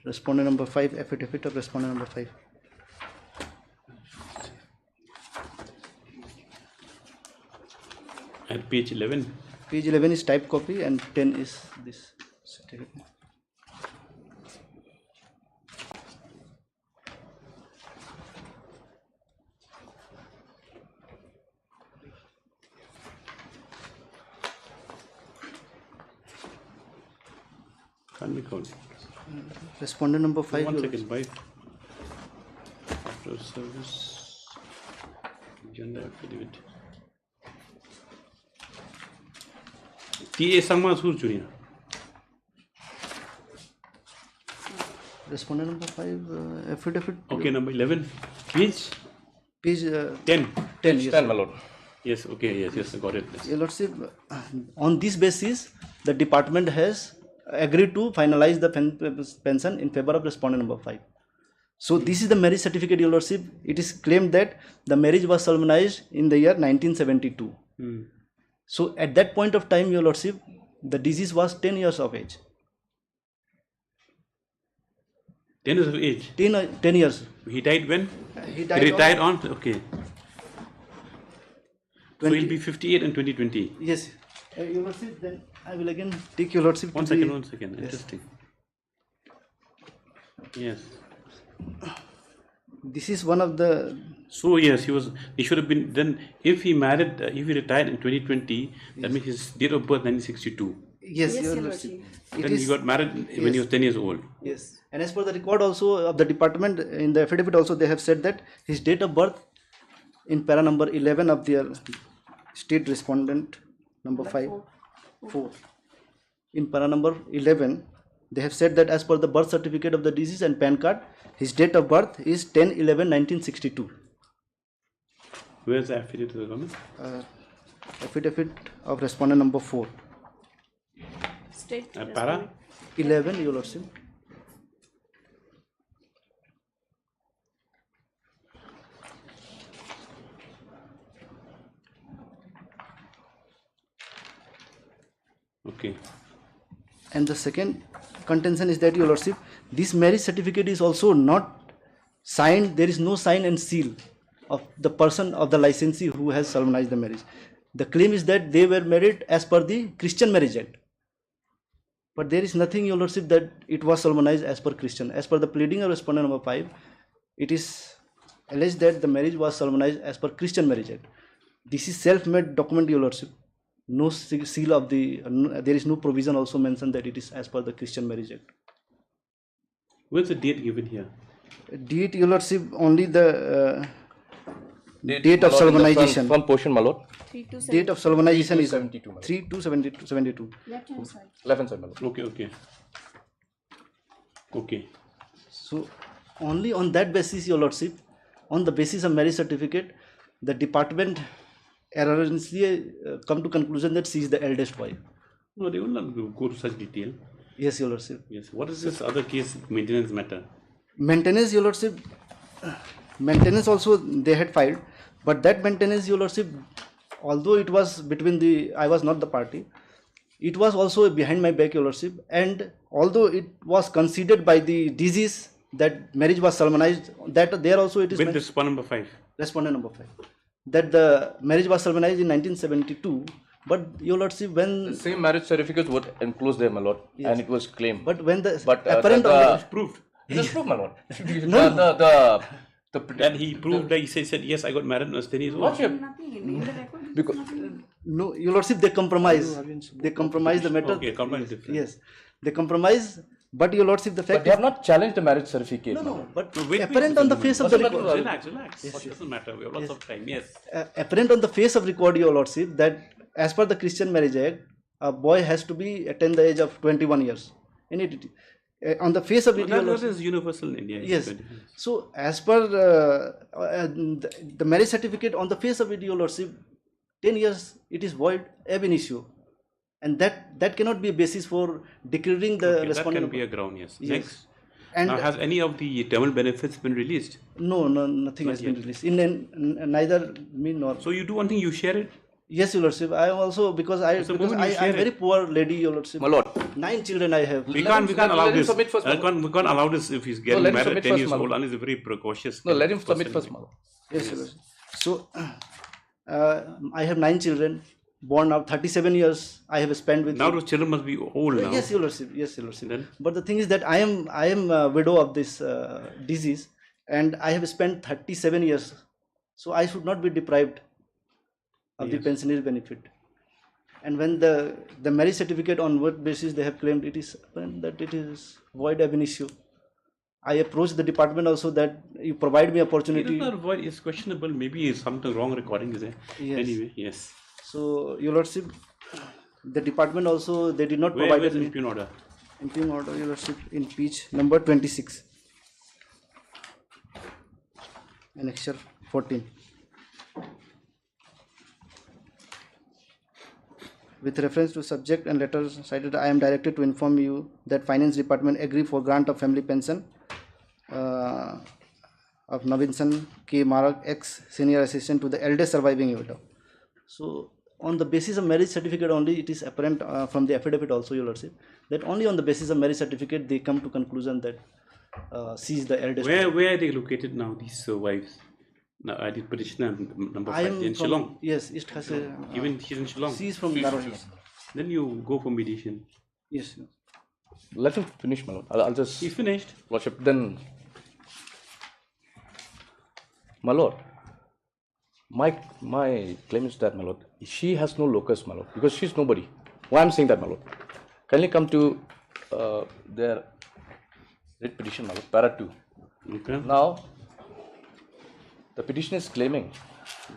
Respondent number 5, affidavit of respondent number 5. At page 11? Page 11 is type copy and 10 is this certificate. Can't be called. Respondent number 5. One second, wife. After service, gender affidavit. TA Sangma Sur Junior. Respondent number 5, affidavit. Okay, number 11. Page? Page 10. 10, yes. 10, my lord. Yes, okay, yes, I got it. Yes. Your Lordship, on this basis, the department has agreed to finalize the pension in favor of respondent number 5. So this is the marriage certificate, Your Lordship. It is claimed that the marriage was solemnized in the year 1972. So at that point of time, Your Lordship, the deceased was 10 years of age. 10 years of age? 10 years. He died when? He died retired on? Okay. So he'll be 58 in 2020. Yes. Your Lordship, then I will again take Your Lordship. One to the- second. Yes. Interesting. Yes. This is one of the. So yes, he should have been, then if he married, if he retired in 2020, that means his date of birth 1962. Yes, Your Lordship. Then he got married when he was 10 years old. Yes. And as per the record also of the department, in the affidavit also they have said that his date of birth in para number 11 of their state respondent number 4. In para number 11, they have said that as per the birth certificate of the deceased and PAN card, his date of birth is 10/11/1962. Where is the affidavit to the government? Affidavit of respondent number 4. State. Para? 11, Your Lordship. Okay. And the second contention is that, Your Lordship, this marriage certificate is also not signed. There is no sign and seal of the person of the licensee who has solemnized the marriage. The claim is that they were married as per the Christian Marriage Act. But there is nothing, Your Lordship, that it was solemnized as per Christian. As per the pleading of respondent number 5, it is alleged that the marriage was solemnized as per Christian Marriage Act. This is self-made document, Your Lordship. No seal of the, there is no provision also mentioned that it is as per the Christian Marriage Act. Where's the date given here? Date, Your Lordship, only the date of solemnization. Front portion, my lord. Date of solemnization is 3/2/72, my lord. 3/2/72. Left hand side. 11, my lord. Okay. So only on that basis, Your Lordship, on the basis of marriage certificate, the department erroneously come to conclusion that she is the eldest wife. No, they will not go to such detail. Yes, Your Lordship. Yes. What is this other case, maintenance matter? Maintenance, Your Lordship, maintenance also they had filed, but that maintenance, Your Lordship, although it was between the, I was not the party, it was also behind my back, Your Lordship, and although it was considered by the disease that marriage was solemnized, that there also it is With respondent number 5. Respondent number 5. That the marriage was solemnized in 1972, but Your Lordship, when The same marriage certificate was enclosed there, my lord, Yes. and it was claimed. But when the But apparent the of proved. It is proved, my lord. No. And he proved that he said yes, I got married when I was 10 years old. Lordship. Because No, Your Lordship, they compromise. They compromise the matter. Okay, compromise is different. Yes, they compromise. But Your Lordship, the fact but they have not challenged the marriage certificate. No, but wait, apparent on the face of the record. Relax. It doesn't matter. We have lots of time. Yes. Apparent on the face of record, Your Lordship, that as per the Christian Marriage Act, a boy has to be attain the age of 21 years. On the face of it, Your That Lordship, is universal in India. yes. So as per the marriage certificate, on the face of it, Your Lordship, 10 years it is void ab initio, and that cannot be a basis for declaring the Okay, that respondent. can be a ground, yes. Yes. Next. And Now, has any of the terminal benefits been released? no, nothing Not has been yet. released. Neither me nor. So you do one thing, you share it. Yes, Your Lordship. I am also because I So moment you am share very it. poor lady, Your Lordship. My lord. 9 children I have. We can't allow let him this. submit first, We can't allow this if he's getting let him married submit at 10 first, years my old lord. and is a very precocious. No, let him person. submit first, my lord. Yes, Your Lordship. So I have 9 children born now 37 years I have spent with. Now those children must be old now. Yes, Your Lordship. Yes, Your Lordship. Then? But the thing is that I am a widow of this disease, and I have spent 37 years, so I should not be deprived of the Yes. pensionary benefit. And when the marriage certificate, on what basis they have claimed, it is apparent that it is void ab initio. I approached the department also that you provide me It opportunity. is not void, it's questionable. Maybe something wrong recording is there. Yes. Anyway, yes. So, Your Lordship, the department also, they did not Where provide is me impugn order? impugn order, Your Lordship, in page number 26, annexure 14. With reference to subject and letters cited, I am directed to inform you that Finance Department agree for grant of family pension of Navinsan K. Marak, ex senior assistant to the eldest surviving widow. So, on the basis of marriage certificate only, it is apparent from the affidavit also, Your Lordship, that only on the basis of marriage certificate they come to conclusion that she is the eldest. Where are they located now, these wives? Now, I did petitioner number I 5 am in from, Shillong. yes, East Khase. Even she's in Shillong. She is from Garohi. Then you go for mediation. Yes. Let him finish, my lord. I'll just. He's finished. Lordship, then. My lord, my claim is that, my lord, she has no locus, my lord, because she's nobody. Why I'm saying that, my lord? Kindly come to their writ petition, my lord, para 2. Okay. Now, the petitioner is claiming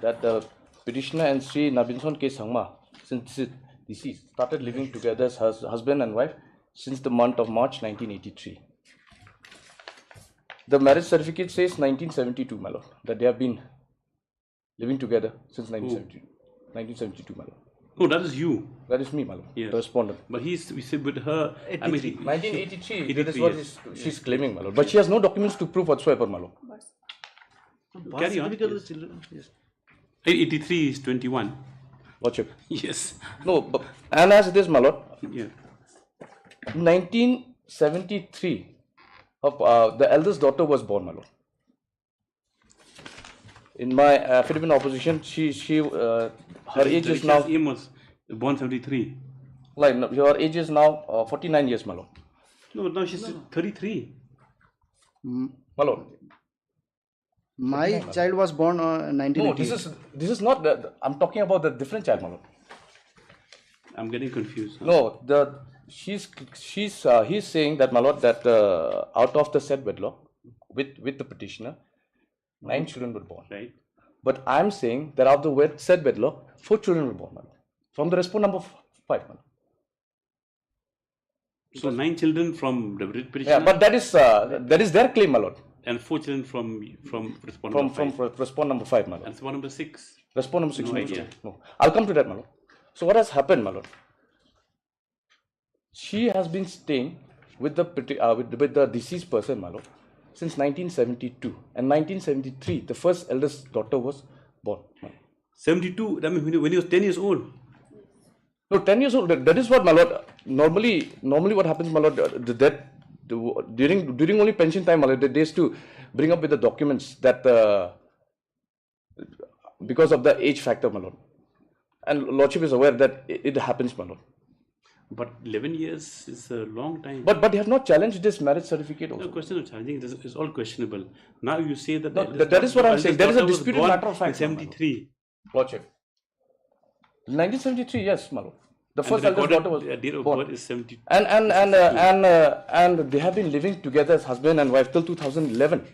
that the petitioner and Sri Nabinson K. Sangma, since deceased, started living together as husband and wife since the month of March 1983. The marriage certificate says 1972, my lord, that they have been living together since 1972, my lord. Oh, that is you. That is me, my lord, Yes. the respondent. But we said with her. 1983, that is 83 what years. she's claiming, my lord. But she has no documents to prove whatsoever, my lord. Carry on. Certificate of the children, yes. 83 is 21. Lordship. Yes. No, but, and as it is, my lord, Yeah. 1973, the eldest daughter was born, my lord. In my affidavit in opposition, her age is now. Im was born 73. Like, no, her age is now 49 years, my lord. No, now she's 33. My lord. My child was born in 1980. No, this is not. I'm talking about the different child, my lord. I'm getting confused. No, he's saying that, my lord, that out of the said wedlock with the petitioner, 9 children were born. Right. But I'm saying that out of the said wedlock, 4 children were born, my lord, from the respondent number 5, my lord. So 9 children from the writ petitioner. Yeah, but that is their claim, my lord. And 4 children from respondent From number 5. respondent number 5, my lord. And respondent number 6. Respondent number 6. No No, idea. no. I'll come to that, my lord. So what has happened, my lord? She has been staying with the deceased person, my lord, since 1972. And 1973, the first eldest daughter was born. 72, that means when he was 10 years old. No, 10 years old. That is what, my lord. Normally what happens, my lord, during only pension time, my lord, they used to bring up with the documents that because of the age factor, my lord. And lordship is aware that it happens, my lord. But 11 years is a long time. But they have not challenged this marriage certificate also. No question of challenging it is all questionable. Now you say that That is what I'm saying. There is a disputed matter of fact. 73. Lordship. 1973, yes, Malo. The first eldest daughter was date of born. birth is 72. And they have been living together as husband and wife till 2011.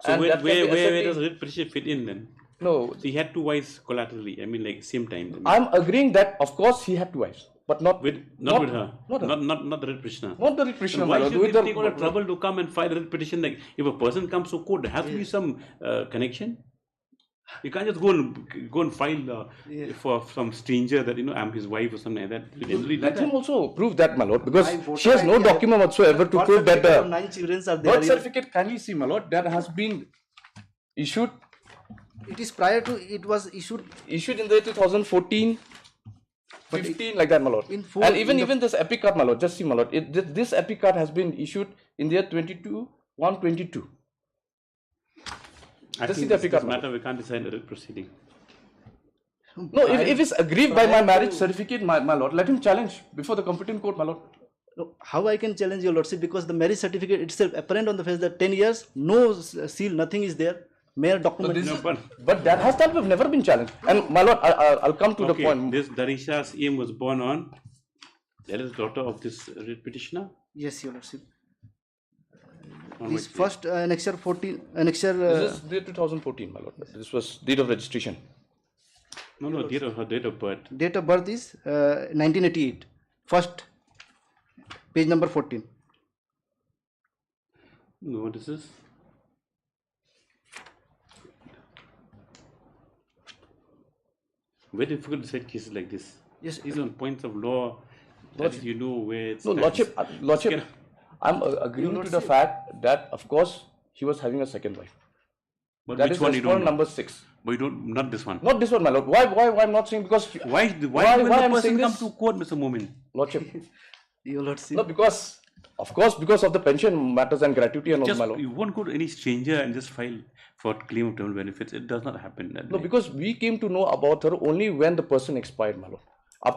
So And that can be where does SFD writ petition fit in then? No. So he had two wives collaterally. I mean, like same time. I'm agreeing that of course he had two wives, but not with not with her. Not her. Not the writ petitioner. Not the writ petitioner. And why my lord. should With they the- take all the trouble to come and file a writ petition? Like if a person comes to court, there has to be some connection. You can't just go and file for some stranger that I'm his wife or something like that. Will anybody do Let that? him also prove that, my lord, because My voter she has no ID, document whatsoever to birth prove that certificate of 9 children are there. birth certificate. Kindly see, my lord, that has been issued. It is prior to it was issued in the 2014, 15, like that, my lord. in full, And in even the- this epic card, my lord, just see, my lord, this epic card has been issued in the year 122. I Just see think the this epic card, my matter we can't decide a writ proceeding. No, if it's aggrieved by my marriage certificate, my lord, let him challenge before the competent court, my lord. No, how I can challenge your lordship, because the marriage certificate itself apparent on the face that 10 years, no seal, nothing is there, mere document. But that has never been challenged. And my lord, I'll come to the point. This Darisha's aim was born on the eldest daughter of this writ petitioner. Yes, your lordship. On This which first annexure 14, annexure. This is the 2014, my lord. This was date of registration. No, her date of birth. Date of birth is 1988. First, page number 14. No, this is very difficult to set cases like this. Yes, these on points of law that you know where it's. No, lordship, I'm agreeing to the fact that of course he was having a second wife. But That which is one you don't respondent know? number 6. But you don't, not this one. Not this one, my lord. Why I'm not saying, because Why when I'm the saying person come this? to court, Mr. Momin? Lordship. Your lordship. No, because of the pension matters and gratuity and all, Just, my lord. you won't go to any stranger and just file for claim of terminal benefits. It does not happen that No, way. because we came to know about her only when the person expired, my lord.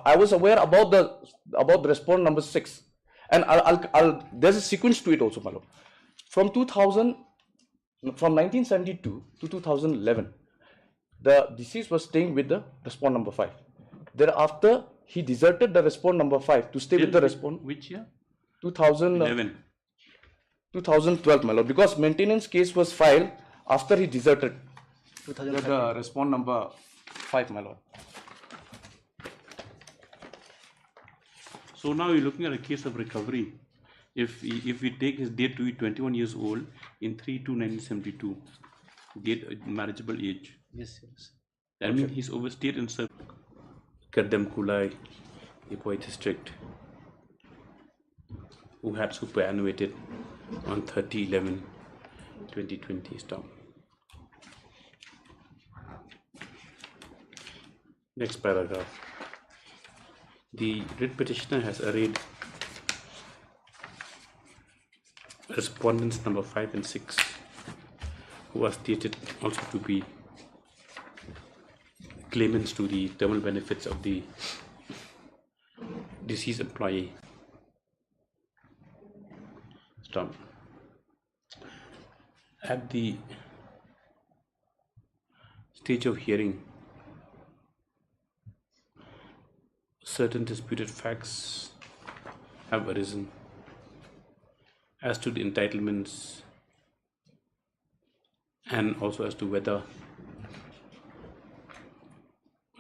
I was aware about the respondent number 6, and there's a sequence to it also, my lord. From 1972 to 2011, the deceased was staying with the respondent number 5. Thereafter, he deserted the respondent number 5 to stay with the respondent. Which year? 2011. 2012, my lord, because maintenance case was filed after he deserted the respondent number 5, my lord. So now you're looking at a case of recovery. If we take his date to be 21 years old in 3/2/1972, date marriageable age. Yes, yes. That means he's overstayed in Kardam Kulai, Ipoy district, who had superannuated on 30/11/2020. Stop. Next paragraph. The writ petitioner has arrayed respondents number 5 and 6, who are stated also to be claimants to the terminal benefits of the deceased employee. Stop. At the stage of hearing, certain disputed facts have arisen as to the entitlements and also as to whether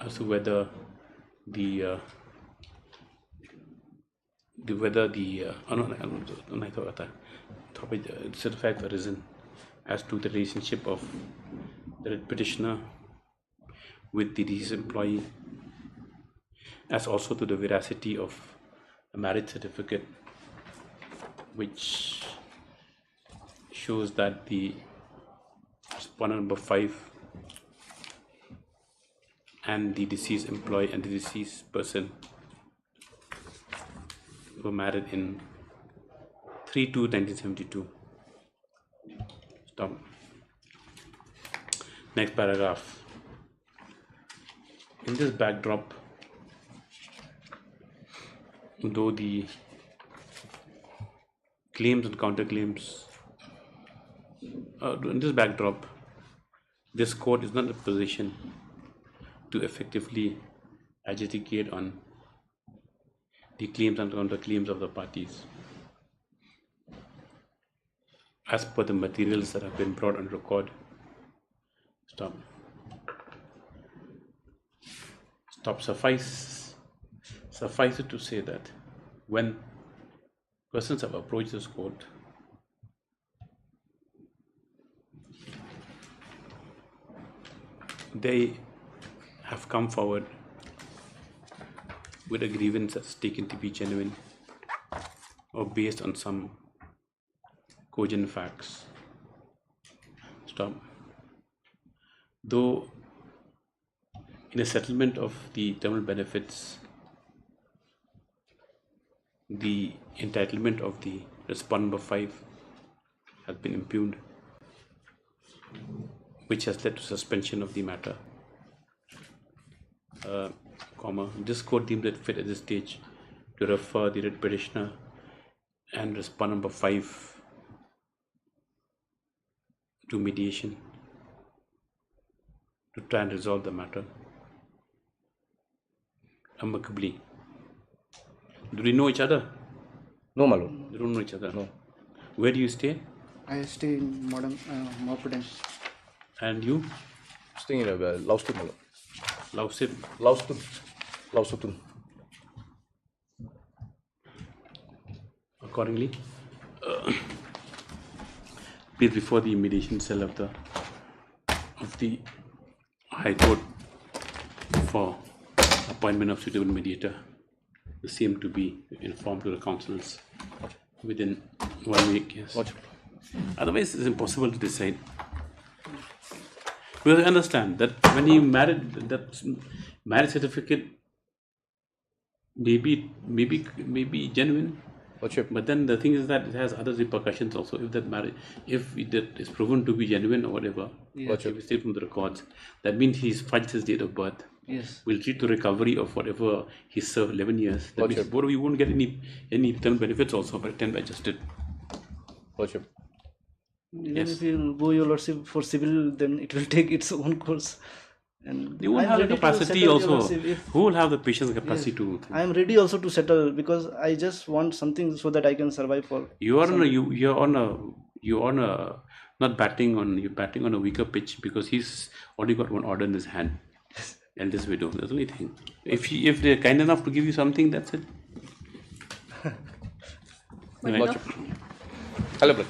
certain facts arisen as to the relationship of the petitioner with the deceased employee, as also to the veracity of a marriage certificate which shows that the respondent number 5 and the deceased employee and the deceased person were married in 3/2/1972. Stop. Next paragraph. In this backdrop, though the claims and counterclaims, in this backdrop, this court is not in a position to effectively adjudicate on the claims and counterclaims of the parties as per the materials that have been brought on record. Suffice it to say that when persons have approached this court, they have come forward with a grievance that's taken to be genuine or based on some cogent facts. Though in a settlement of the terminal benefits, the entitlement of the respondent number 5 has been impugned, which has led to suspension of the matter. This court deemed it fit at this stage to refer the writ petitioner and respondent number 5 to mediation to try and resolve the matter amicably. Do we know each other? No, my lord. You don't know each other? No. Where do you stay? I stay in Morpeden. And you? Staying in Laustun, my lord. Laustun. Accordingly, please before the mediation cell of the High Court for appointment of suitable mediator, the same to be informed to the councils within 1 week. Yes. Otherwise, it's impossible to decide. Because I understand that when you married, that marriage certificate may be genuine. But then the thing is that it has other repercussions also. If that is proven to be genuine or whatever, if we say from the records, that means he's fudged his date of birth. Yes. We'll treat the recovery of whatever he served 11 years. That means both of you won't get any term benefits also by the time adjusted. Even if you go, your lordship, for civil, then it will take its own course. And you won't have the capacity also. Who will have the patience and capacity to? I am ready also to settle because I just want something so that I can survive for. You're not batting on a weaker pitch because he's only got one order in his hand. And this widow, that's the only thing. If they're kind enough to give you something, that's it. Hello, brother.